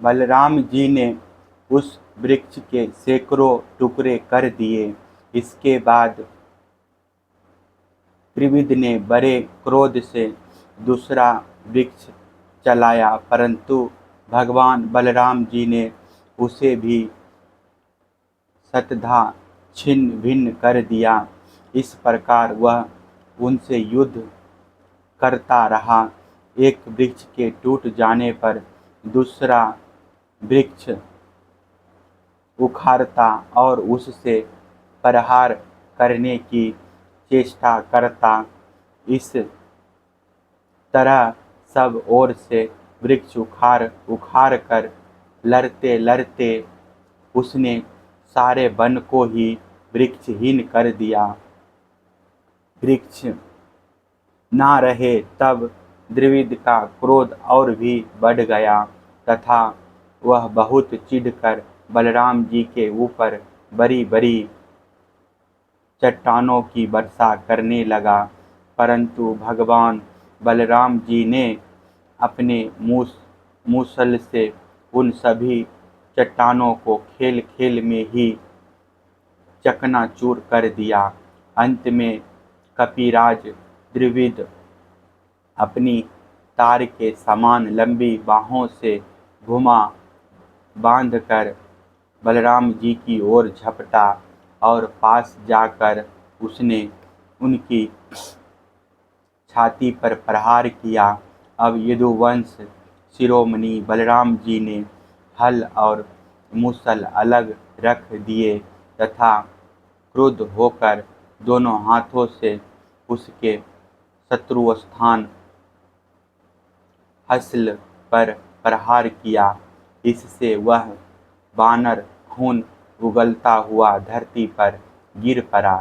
बलराम जी ने उस वृक्ष के सैकड़ों टुकड़े कर दिए। इसके बाद त्रिविध ने बड़े क्रोध से दूसरा वृक्ष चलाया, परंतु भगवान बलराम जी ने उसे भी शतधा छिन्न भिन्न कर दिया। इस प्रकार वह उनसे युद्ध करता रहा। एक वृक्ष के टूट जाने पर दूसरा वृक्ष उखाड़ता और उससे प्रहार करने की चेष्टा करता। इस तरह सब ओर से वृक्ष उखाड़ कर लड़ते लड़ते उसने सारे वन को ही वृक्षहीन कर दिया। वृक्ष ना रहे तब द्रविड़ का क्रोध और भी बढ़ गया तथा वह बहुत चिढ़कर बलराम जी के ऊपर बड़ी बड़ी चट्टानों की वर्षा करने लगा, परंतु भगवान बलराम जी ने अपने मूसल से उन सभी चट्टानों को खेल खेल में ही चकनाचूर कर दिया। अंत में कपिराज द्रविड़ अपनी तार के समान लंबी बाहों से घुमा बांधकर बलराम जी की ओर झपटा और पास जाकर उसने उनकी छाती पर प्रहार किया। अब यदुवंश शिरोमणि बलराम जी ने हल और मूसल अलग रख दिए तथा क्रुद्ध होकर दोनों हाथों से उसके शत्रुस्थान हसल पर प्रहार किया। इससे वह बानर खून उगलता हुआ धरती पर गिर पड़ा।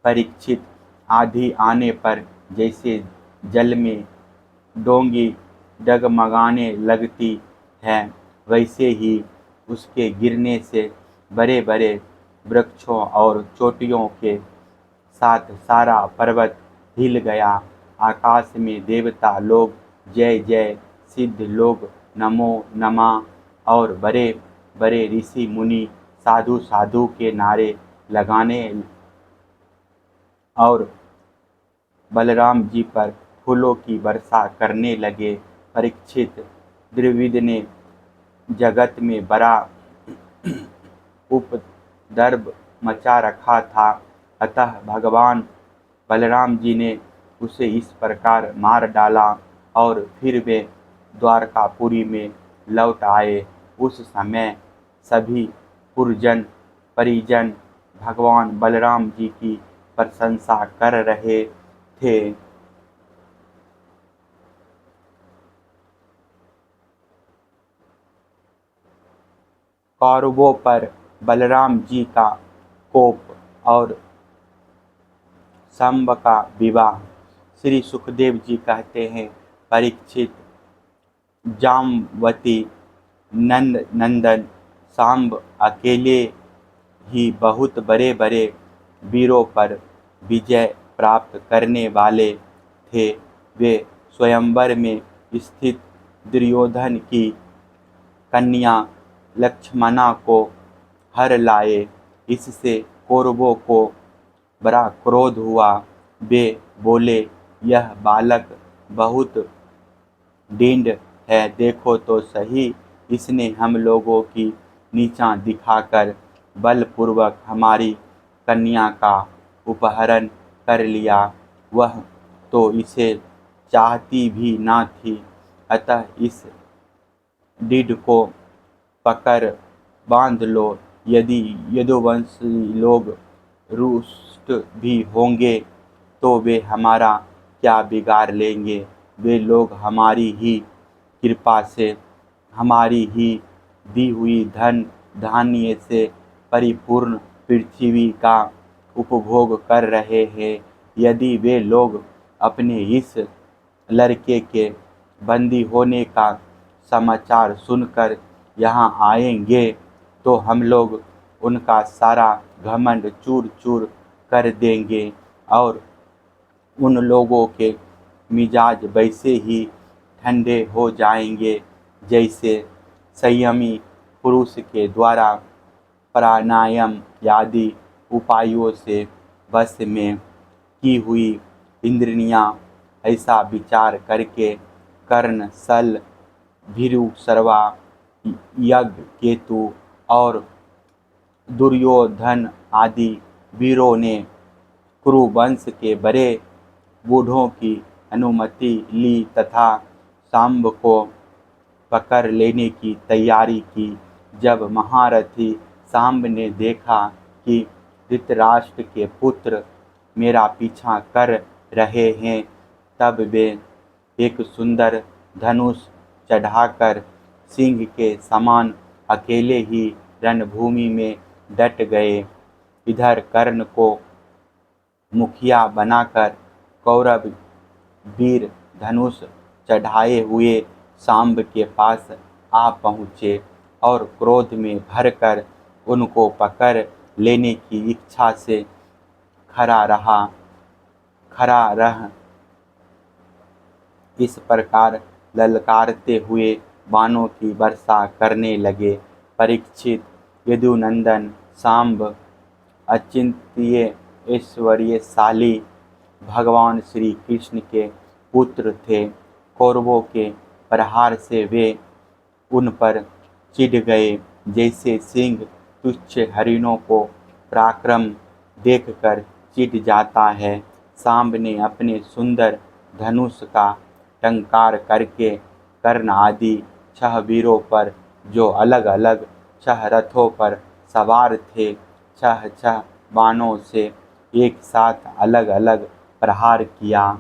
परीक्षित, आंधी आने पर जैसे जल में डोंगी डगमगाने लगती है, वैसे ही उसके गिरने से बड़े बड़े वृक्षों और चोटियों के साथ सारा पर्वत हिल गया। आकाश में देवता लोग जय जय, सिद्ध लोग नमो नमः और बड़े बड़े ऋषि मुनि साधु साधु के नारे लगाने और बलराम जी पर फूलों की वर्षा करने लगे। परीक्षित, द्रविड़ ने जगत में बड़ा उपद्रव मचा रखा था, अतः भगवान बलराम जी ने उसे इस प्रकार मार डाला और फिर वे द्वारकापुरी में लौट आए। उस समय सभी पुरजन परिजन भगवान बलराम जी की प्रशंसा कर रहे थे। कौरवों पर बलराम जी का कोप और सांब का विवाह। श्री सुखदेव जी कहते हैं, परीक्षित, जामवती नंदन सांब अकेले ही बहुत बड़े बड़े वीरों पर विजय प्राप्त करने वाले थे। वे स्वयंवर में स्थित दुर्योधन की कन्या लक्ष्मणा को हर लाए। इससे कौरवों को बड़ा क्रोध हुआ। वे बोले, यह बालक बहुत ढीठ है, देखो तो सही, इसने हम लोगों की नीचा दिखाकर बलपूर्वक हमारी कन्या का अपहरण कर लिया। वह तो इसे चाहती भी ना थी, अतः इस ढीठ को पकड़ बांध लो। यदि यदुवंशी लोग रुष्ट भी होंगे तो वे हमारा क्या बिगाड़ लेंगे। वे लोग हमारी ही कृपा से हमारी ही दी हुई धन धान्य से परिपूर्ण पृथ्वी का उपभोग कर रहे हैं। यदि वे लोग अपने इस लड़के के बंदी होने का समाचार सुनकर यहाँ आएंगे तो हम लोग उनका सारा घमंड चूर चूर कर देंगे और उन लोगों के मिजाज वैसे ही ठंडे हो जाएंगे जैसे संयमी पुरुष के द्वारा प्राणायाम आदि उपायों से वश में की हुई इंद्रियां, ऐसा विचार करके कर्ण, सल, भीरु, सर्वा, यज्ञ, केतु और दुर्योधन आदि वीरों ने कुरुवंश के बड़े बूढ़ों की अनुमति ली तथा सांब को पकड़ लेने की तैयारी की। जब महारथी सांब ने देखा कि धृतराष्ट्र के पुत्र मेरा पीछा कर रहे हैं, तब वे एक सुंदर धनुष चढ़ाकर सिंह के समान अकेले ही रणभूमि में डट गए। इधर कर्ण को मुखिया बनाकर कौरव वीर धनुष चढ़ाए हुए सांब के पास आ पहुँचे और क्रोध में भरकर उनको पकड़ लेने की इच्छा से खड़ा रह इस प्रकार ललकारते हुए बाणों की वर्षा करने लगे। परीक्षित, यदुनंदन सांब अचिंत्य ऐश्वर्यशाली भगवान श्री कृष्ण के पुत्र थे। कौरवों के प्रहार से वे उन पर चिढ़ गए, जैसे सिंह तुच्छ हरिणों को पराक्रम देखकर चिढ़ जाता है। सांब ने अपने सुंदर धनुष का टंकार करके कर्ण आदि 6 वीरों पर, जो अलग अलग 6 रथों पर सवार थे, 6 बाणों से एक साथ अलग अलग प्रहार किया।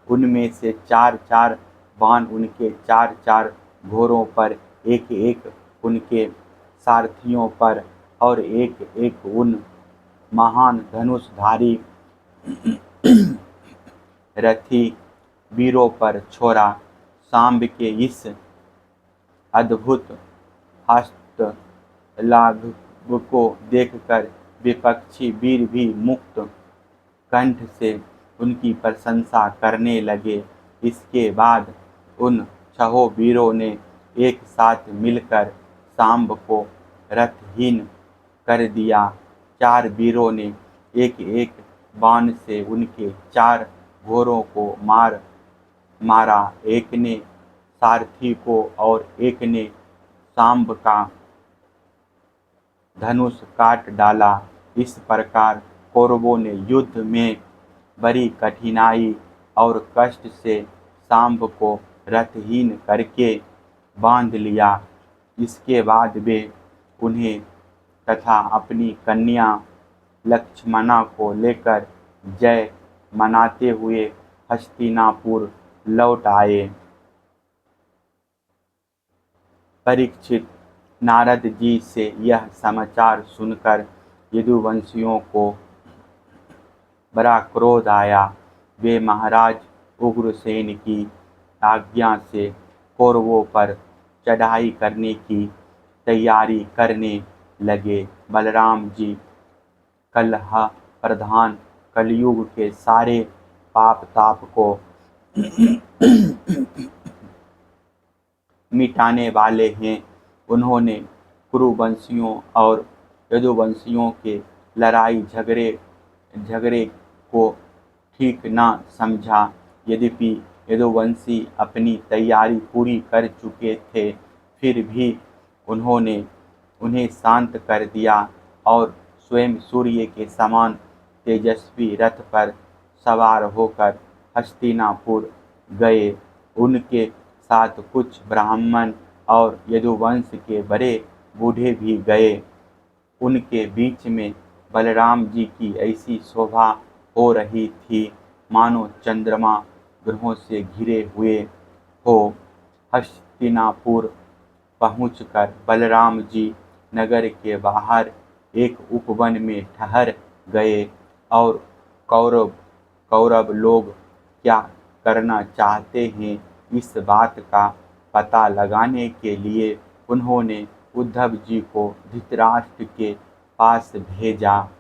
उनमें से 4 बाण उनके 4 घोड़ों पर, एक उनके सारथियों पर और एक उन महान धनुषधारी रथी वीरों पर छोड़ा। सांब के इस अद्भुत हस्त लाघव को देखकर विपक्षी वीर भी मुक्त कंठ से उनकी प्रशंसा करने लगे। इसके बाद उन 6 वीरों ने एक साथ मिलकर सांब को रथहीन कर दिया। 4 वीरों ने एक बाण से उनके 4 घोड़ों को मारा। एक ने सारथी को और एक ने सांब का धनुष काट डाला। इस प्रकार कौरवों ने युद्ध में बड़ी कठिनाई और कष्ट से सांब को रथहीन करके बांध लिया। इसके बाद वे उन्हें तथा अपनी कन्या लक्ष्मणा को लेकर जय मनाते हुए हस्तिनापुर लौट आए। परीक्षित, नारद जी से यह समाचार सुनकर यदुवंशियों को बड़ा क्रोध आया। वे महाराज उग्रसेन की आज्ञा से कौरवों पर चढ़ाई करने की तैयारी करने लगे। बलराम जी कलह प्रधान कलयुग के सारे पाप ताप को मिटाने वाले हैं। उन्होंने कुरुवंशियों और यदुवंशियों के लड़ाई झगड़े को ठीक न समझा। यद्यपि यदुवंशी अपनी तैयारी पूरी कर चुके थे, फिर भी उन्होंने उन्हें शांत कर दिया और स्वयं सूर्य के समान तेजस्वी रथ पर सवार होकर हस्तिनापुर गए। उनके साथ कुछ ब्राह्मण और यदुवंश के बड़े बूढ़े भी गए। उनके बीच में बलराम जी की ऐसी शोभा हो रही थी मानो चंद्रमा ग्रहों से घिरे हुए हो। हस्तिनापुर पहुंचकर बलराम जी नगर के बाहर एक उपवन में ठहर गए और कौरव लोग क्या करना चाहते हैं, इस बात का पता लगाने के लिए उन्होंने उद्धव जी को धृतराष्ट्र के पास भेजा।